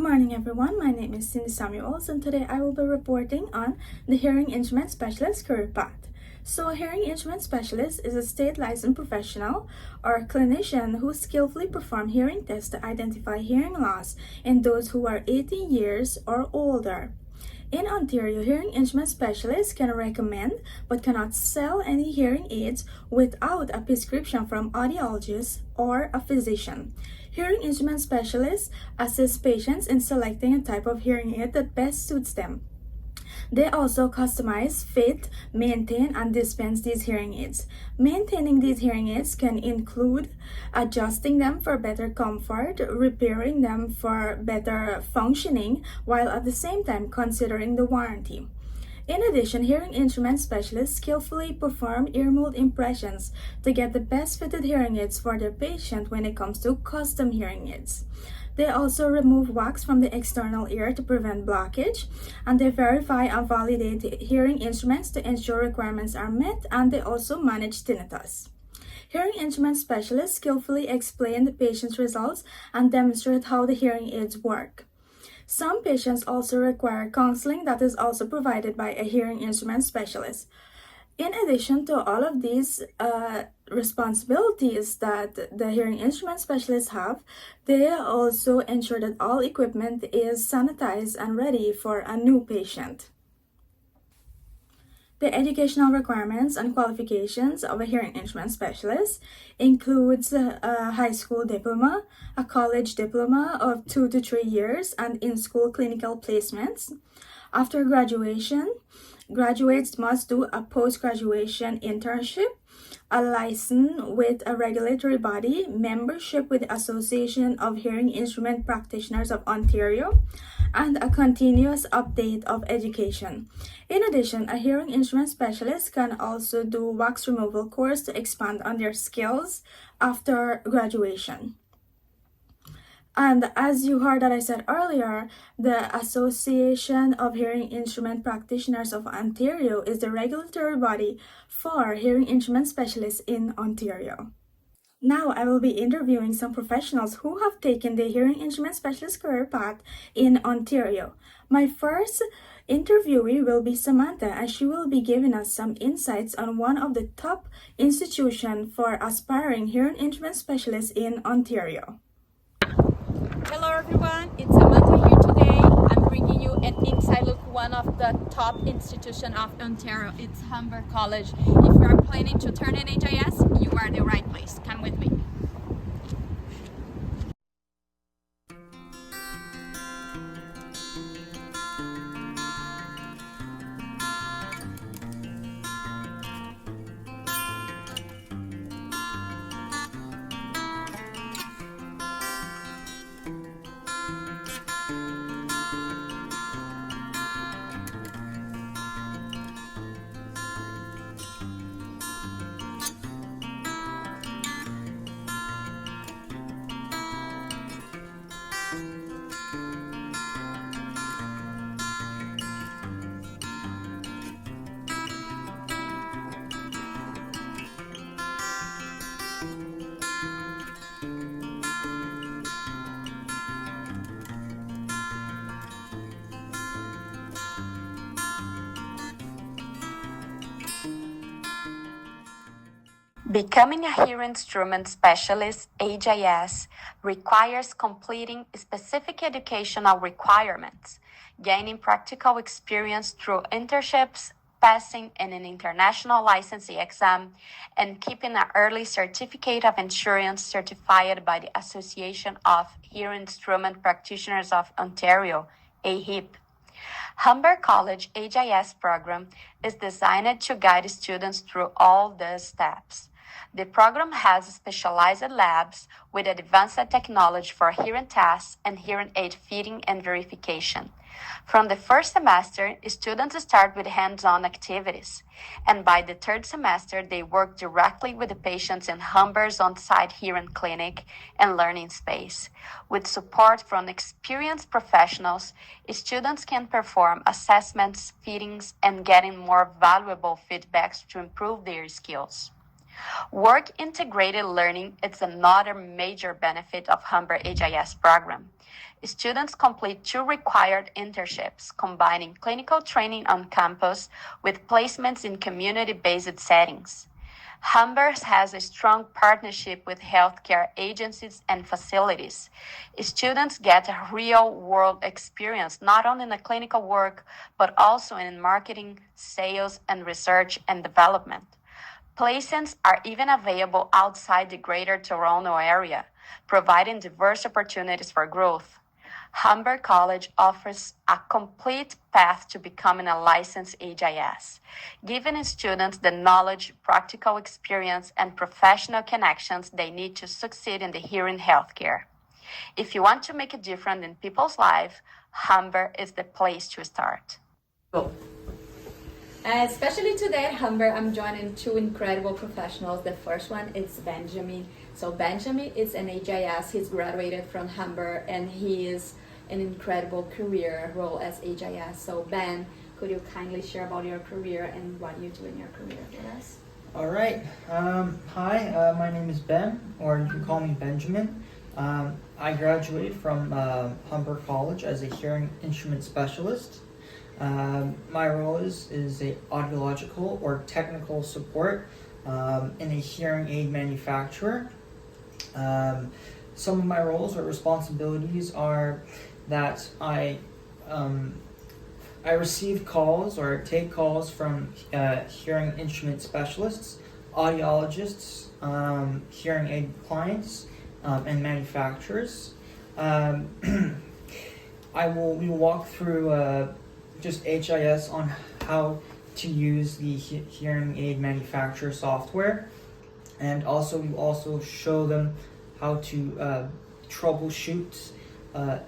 Good morning, everyone. My name is Cindy Samuels, and today I will be reporting on the Hearing Instrument Specialist career path. So, a hearing instrument specialist is a state licensed professional or clinician who skillfully perform hearing tests to identify hearing loss in those who are 18 years or older. In Ontario, hearing instrument specialists can recommend but cannot sell any hearing aids without a prescription from audiologist or a physician. Hearing instrument specialists assist patients in selecting a type of hearing aid that best suits them. They also customize, fit, maintain, and dispense these hearing aids. Maintaining these hearing aids can include adjusting them for better comfort, repairing them for better functioning, while at the same time considering the warranty. In addition, hearing instrument specialists skillfully perform ear mold impressions to get the best fitted hearing aids for their patient when it comes to custom hearing aids. They also remove wax from the external ear to prevent blockage, and they verify and validate the hearing instruments to ensure requirements are met, and they also manage tinnitus. Hearing instrument specialists skillfully explain the patient's results and demonstrate how the hearing aids work. Some patients also require counseling that is also provided by a hearing instrument specialist. In addition to all of these responsibilities that the hearing instrument specialists have, they also ensure that all equipment is sanitized and ready for a new patient. The educational requirements and qualifications of a hearing instrument specialist includes a high school diploma, a college diploma of 2 to 3 years, and in-school clinical placements. After graduation, graduates must do a post-graduation internship, a license with a regulatory body, membership with the Association of Hearing Instrument Practitioners of Ontario, and a continuous update of education. In addition, a hearing instrument specialist can also do wax removal course to expand on their skills after graduation. And as you heard that I said earlier, the Association of Hearing Instrument Practitioners of Ontario is the regulatory body for hearing instrument specialists in Ontario. Now I will be interviewing some professionals who have taken the hearing instrument specialist career path in Ontario. My first interviewee will be Samantha, and she will be giving us some insights on one of the top institutions for aspiring hearing instrument specialists in Ontario. Hello everyone, it's Samantha here today. I'm bringing you an inside look one of the top institutions of Ontario. It's Humber College. If you are planning to turn an HIS, you are the right place. Come with me. Becoming a hearing instrument specialist, HIS, requires completing specific educational requirements, gaining practical experience through internships, passing in an international licensing exam, and keeping an early certificate of insurance certified by the Association of Hearing Instrument Practitioners of Ontario, AHIP. Humber College HIS program is designed to guide students through all these steps. The program has specialized labs with advanced technology for hearing tests and hearing aid fitting and verification. From the first semester, students start with hands-on activities, and by the third semester, they work directly with the patients in Humber's on-site hearing clinic and learning space. With support from experienced professionals, students can perform assessments, fittings, and getting more valuable feedbacks to improve their skills. Work integrated learning is another major benefit of Humber HIS program. Students complete 2 required internships, combining clinical training on campus with placements in community-based settings. Humber has a strong partnership with healthcare agencies and facilities. Students get a real-world experience not only in the clinical work, but also in marketing, sales, and research and development. Placements are even available outside the Greater Toronto Area, providing diverse opportunities for growth. Humber College offers a complete path to becoming a licensed HIS, giving students the knowledge, practical experience, and professional connections they need to succeed in the hearing healthcare. If you want to make a difference in people's lives, Humber is the place to start. Go. Especially today at Humber, I'm joining 2 incredible professionals. The first one is Benjamin. So Benjamin is an HIS. He's graduated from Humber, and he is an incredible career role as HIS. So Ben, could you kindly share about your career and what you do in your career with us? All right. Hi, my name is Ben, or you can call me Benjamin. I graduated from Humber College as a hearing instrument specialist. My role is a audiological or technical support in a hearing aid manufacturer. Some of my roles or responsibilities are that I receive calls or take calls from hearing instrument specialists, audiologists, hearing aid clients, and manufacturers. We will walk through just HIS on how to use the hearing aid manufacturer software, and we also show them how to troubleshoot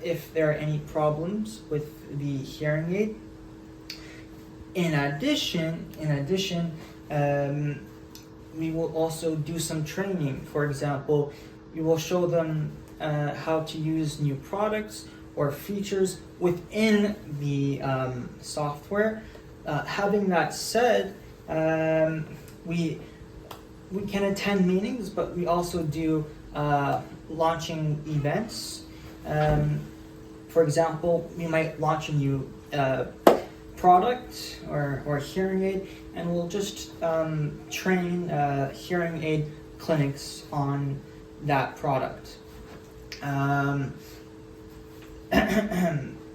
if there are any problems with the hearing aid. In addition, we will also do some training. For example, we will show them how to use new products or features within the software. Having that said, we can attend meetings, but we also do launching events. For example, we might launch a new product or hearing aid, and we'll just train hearing aid clinics on that product.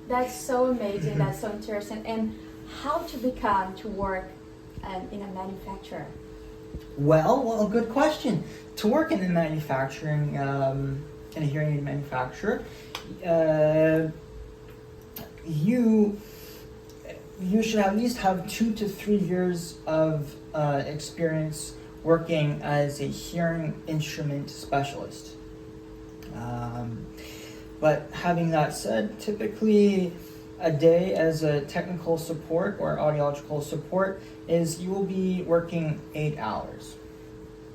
That's so amazing. That's so interesting. And how to work in a manufacturer? Well, good question. To work in the manufacturing, in a hearing aid manufacturer, you should at least have 2 to 3 years of experience working as a hearing instrument specialist. But having that said, typically a day as a technical support or audiological support is you will be working 8 hours.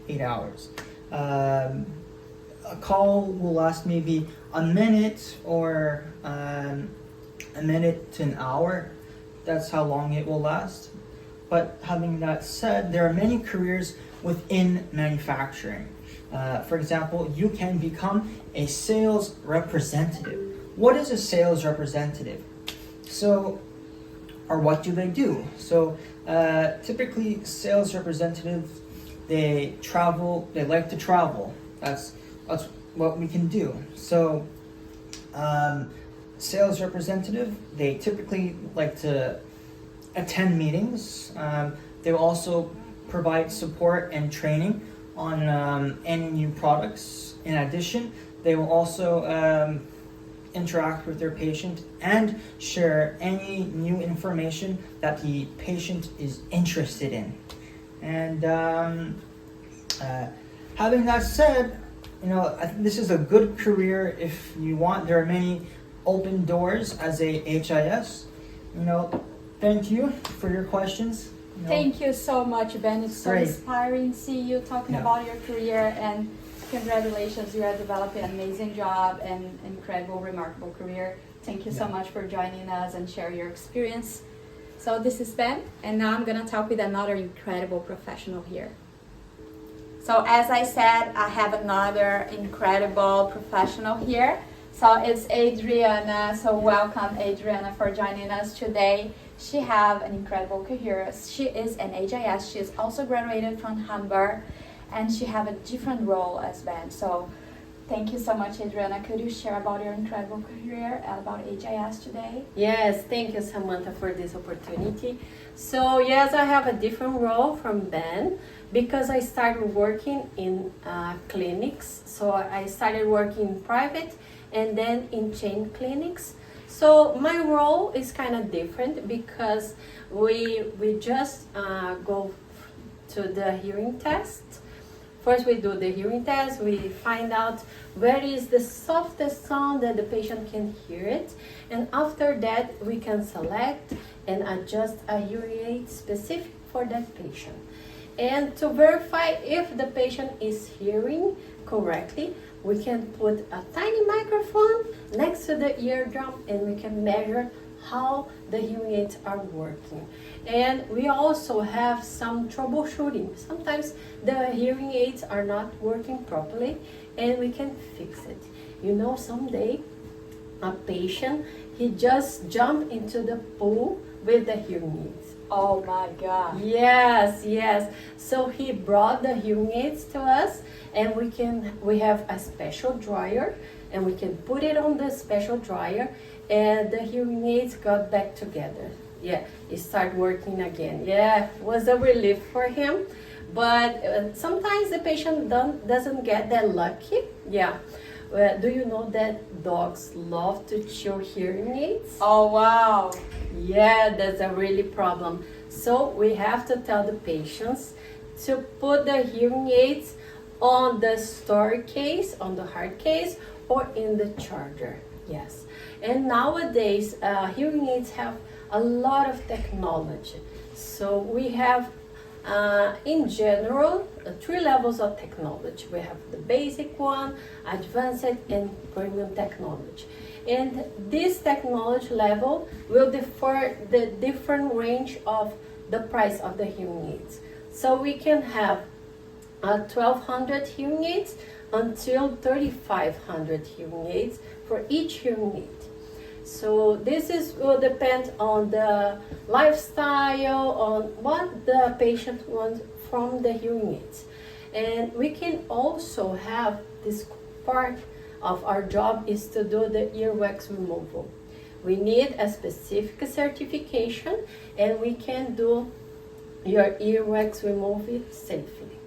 8 hours. A call will last maybe a minute or a minute to an hour. That's how long it will last. But having that said, there are many careers within manufacturing. For example, you can become a sales representative. What is a sales representative? What do they do? Typically sales representatives, they like to travel. That's what we can do. Sales representative, they typically like to attend meetings. They will also provide support and training on any new products. In addition, they will also interact with their patient and share any new information that the patient is interested in. And having that said, I think this is a good career if you want. There are many open doors as a HIS. Thank you for your questions. Thank you so much, Ben. It's so Great. inspiring to see you talking about your career, and congratulations, you are developing an amazing job and incredible, remarkable career. Thank you so much for joining us and share your experience. So this is Ben, and now I'm gonna talk with another incredible professional here. So as I said, I have another incredible professional here. So it's Adriana. So welcome, Adriana, for joining us today. She have an incredible career. She is an HIS. She is also graduated from Humber, and she have a different role as Ben. So thank you so much, Adriana. Could you share about your incredible career about HIS today? Yes, thank you, Samantha, for this opportunity. So yes, I have a different role from Ben because I started working in clinics. So I started working in private and then in chain clinics. So my role is kind of different because we just go to the hearing test. First we do the hearing test, we find out where is the softest sound that the patient can hear it, and after that we can select and adjust a hearing aid specific for that patient. And to verify if the patient is hearing correctly, we can put a tiny microphone next to the eardrum and we can measure how the hearing aids are working. And we also have some troubleshooting. Sometimes the hearing aids are not working properly and we can fix it. You know, someday a patient, he just jumped into the pool with the hearing aids. Oh my God. Yes, yes. So he brought the hearing aids to us, and we have a special dryer, and we can put it on the special dryer, and the hearing aids got back together. Yeah, it started working again. Yeah, it was a relief for him, but sometimes the patient doesn't get that lucky. Yeah. Do you know that dogs love to chew hearing aids? Oh wow. Yeah, that's a really problem. So we have to tell the patients to put the hearing aids on the store case, on the hard case, or in the charger. Yes. And nowadays, hearing aids have a lot of technology. So we have, in general, 3 levels of technology. We have the basic one, advanced, and premium technology. And this technology level will differ the different range of the price of the hearing aids. So we can have 1,200 hearing aids until 3,500 hearing aids for each hearing aid. So this will depend on the lifestyle, on what the patient wants from the hearing aids. And we can also have this part of our job is to do the earwax removal. We need a specific certification, and we can do your earwax removal safely.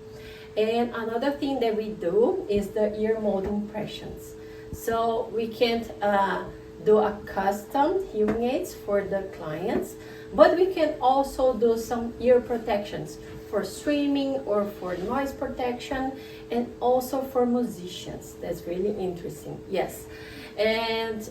And another thing that we do is the ear mold impressions. So we can't do a custom hearing aids for the clients, but we can also do some ear protections for streaming or for noise protection, and also for musicians. That's really interesting. Yes. And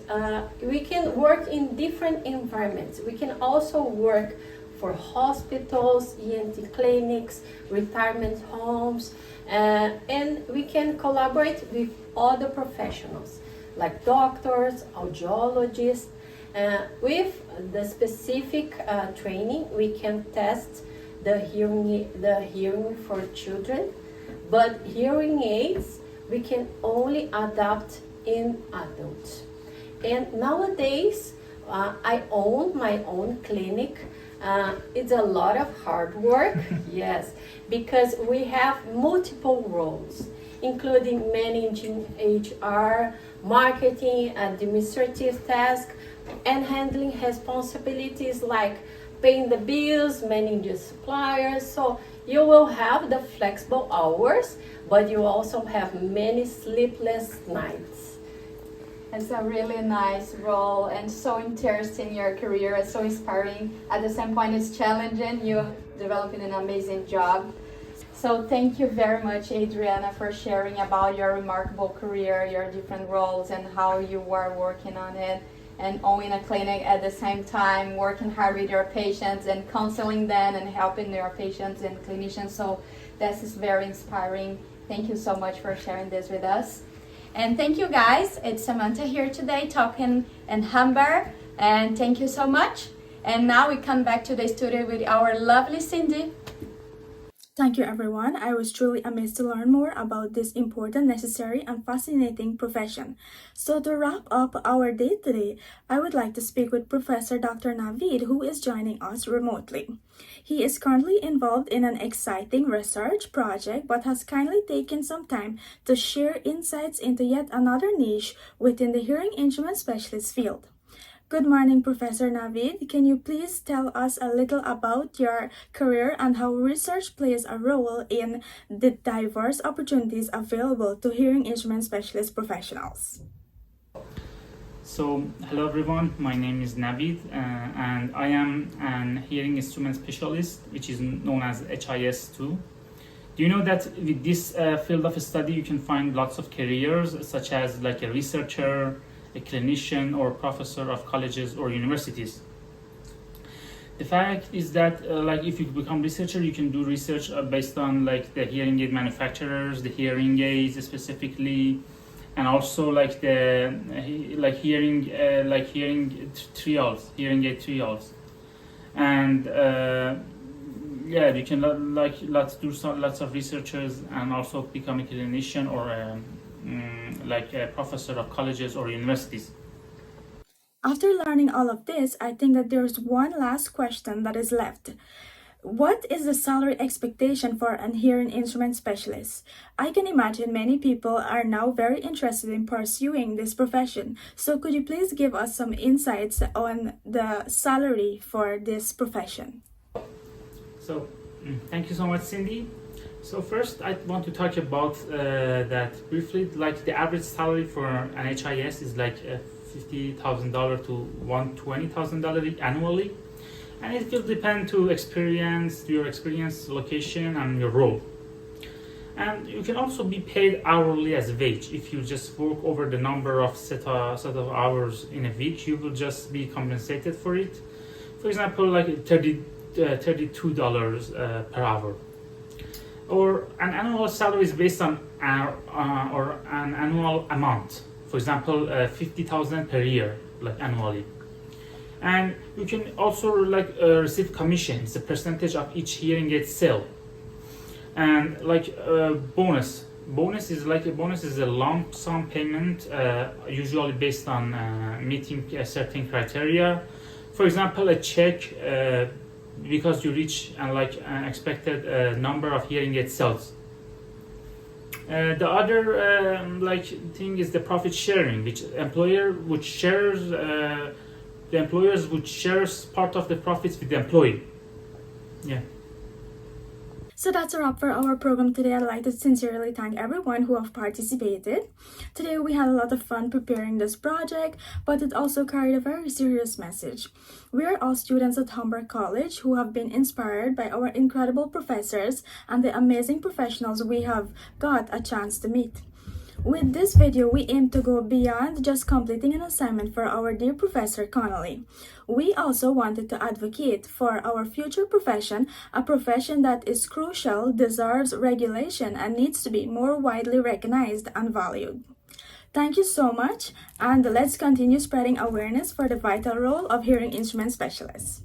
we can work in different environments. We can also work for hospitals, ENT clinics, retirement homes, and we can collaborate with other professionals like doctors, audiologists. With the specific training, we can test the hearing for children, but hearing aids we can only adapt in adults. And nowadays, I own my own clinic. It's a lot of hard work, yes, because we have multiple roles, including managing HR, marketing, administrative tasks, and handling responsibilities like paying the bills, managing suppliers. So you will have the flexible hours, but you also have many sleepless nights. It's a really nice role and so interesting. Your career is so inspiring. At the same point, it's challenging. You're developing an amazing job. So thank you very much, Adriana, for sharing about your remarkable career, your different roles, and how you were working on it, and owning a clinic at the same time, working hard with your patients and counseling them and helping your patients and clinicians. So this is very inspiring. Thank you so much for sharing this with us. And thank you guys. It's Samantha here today talking in Humber, and thank you so much. And now we come back to the studio with our lovely Cindy. Thank you, everyone. I was truly amazed to learn more about this important, necessary, and fascinating profession. So, to wrap up our day today, I would like to speak with Professor Dr. Navid, who is joining us remotely. He is currently involved in an exciting research project but has kindly taken some time to share insights into yet another niche within the hearing instrument specialist field. Good morning, Professor Navid. Can you please tell us a little about your career and how research plays a role in the diverse opportunities available to hearing instrument specialist professionals? So, hello everyone, my name is Navid and I am an hearing instrument specialist, which is known as HIS2. Do you know that with this field of study you can find lots of careers, such as like a researcher, a clinician, or professor of colleges or universities? The fact is that like if you become researcher, you can do research based on like the hearing aid manufacturers, the hearing aids specifically, and also like the hearing hearing aid trials, and yeah, you can lots of researchers and also become a clinician or like a professor of colleges or universities. After learning all of this, I think that there's one last question that is left. What is the salary expectation for an hearing instrument specialist? I can imagine many people are now very interested in pursuing this profession. So could you please give us some insights on the salary for this profession? So, thank you so much, Cindy. So first, I want to talk about that briefly. Like the average salary for an HIS is like $50,000 to $120,000 annually, and it will depend to your experience, location, and your role. And you can also be paid hourly as a wage. If you just work over the number of set of hours in a week, you will just be compensated for it. For example, like $32 per hour. Or an annual salary is based on or an annual amount. For example, 50,000 per year, like annually. And you can also like receive commissions, a percentage of each hearing aid sale. And like bonus is a lump sum payment, usually based on meeting a certain criteria. For example, a check because you reach an expected number of hearing aid sales. The other thing is the profit sharing, which the employers would share part of the profits with the employee. Yeah. So that's a wrap for our program today. I'd like to sincerely thank everyone who have participated. Today we had a lot of fun preparing this project, but it also carried a very serious message. We are all students at Humber College who have been inspired by our incredible professors and the amazing professionals we have got a chance to meet. With this video, we aim to go beyond just completing an assignment for our dear Professor Connolly. We also wanted to advocate for our future profession, a profession that is crucial, deserves regulation, and needs to be more widely recognized and valued. Thank you so much, and let's continue spreading awareness for the vital role of hearing instrument specialists.